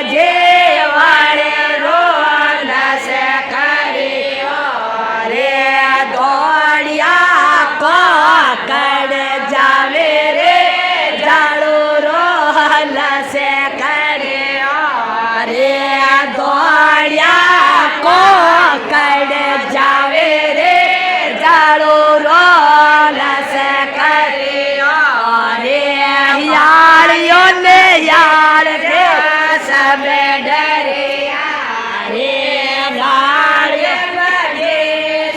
જે વાળે રોલ સે કર્યો રે દોડિયા પકડ જાવે રે જાળો રોલ સે કર્યો રે દોડિયા પકડ જાવે રે જાળો રોલ સે કર્યો રે યાળિયો ને યાર રે સબે ડરિયા રે ગાળે બગે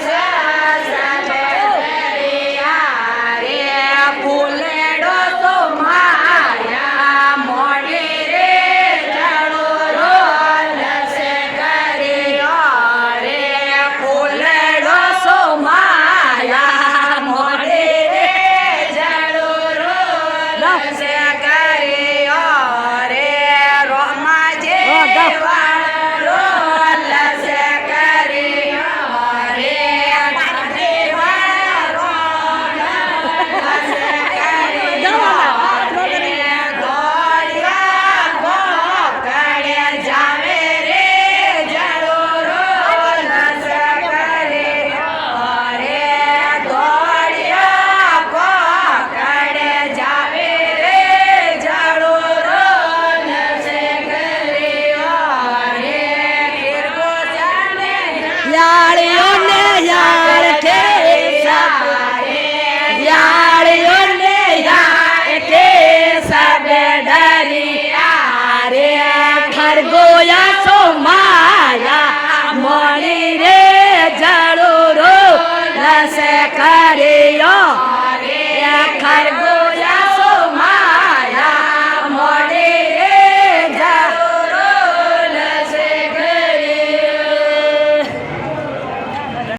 સબે ડરિયા રે ફૂલેડો તો માયા મોડી રે જાળો રોલ સે કર્યો રે ફૂલેડો સો માયા મોડી રે જાળો રોલ સે કર્યો રે રોમાજે વાળો રોલ સે કર્યો રે ડાઢે વાળો રોલ સે કર્યો રે દોડિયા પકડે જાવે રે જાળો રોલ સે કર્યો રે દોડિયા પકડે જાવે રે જાળો રોલ સે કર્યો રે કિરકો જાને યાળિયો ને યાર કે સારે યાળિયો ને યાર કે સબે ડરિયા રે ખરગોયા સો માયા મોડી રે જાળો રોલ સે કર્યો રે ખરગો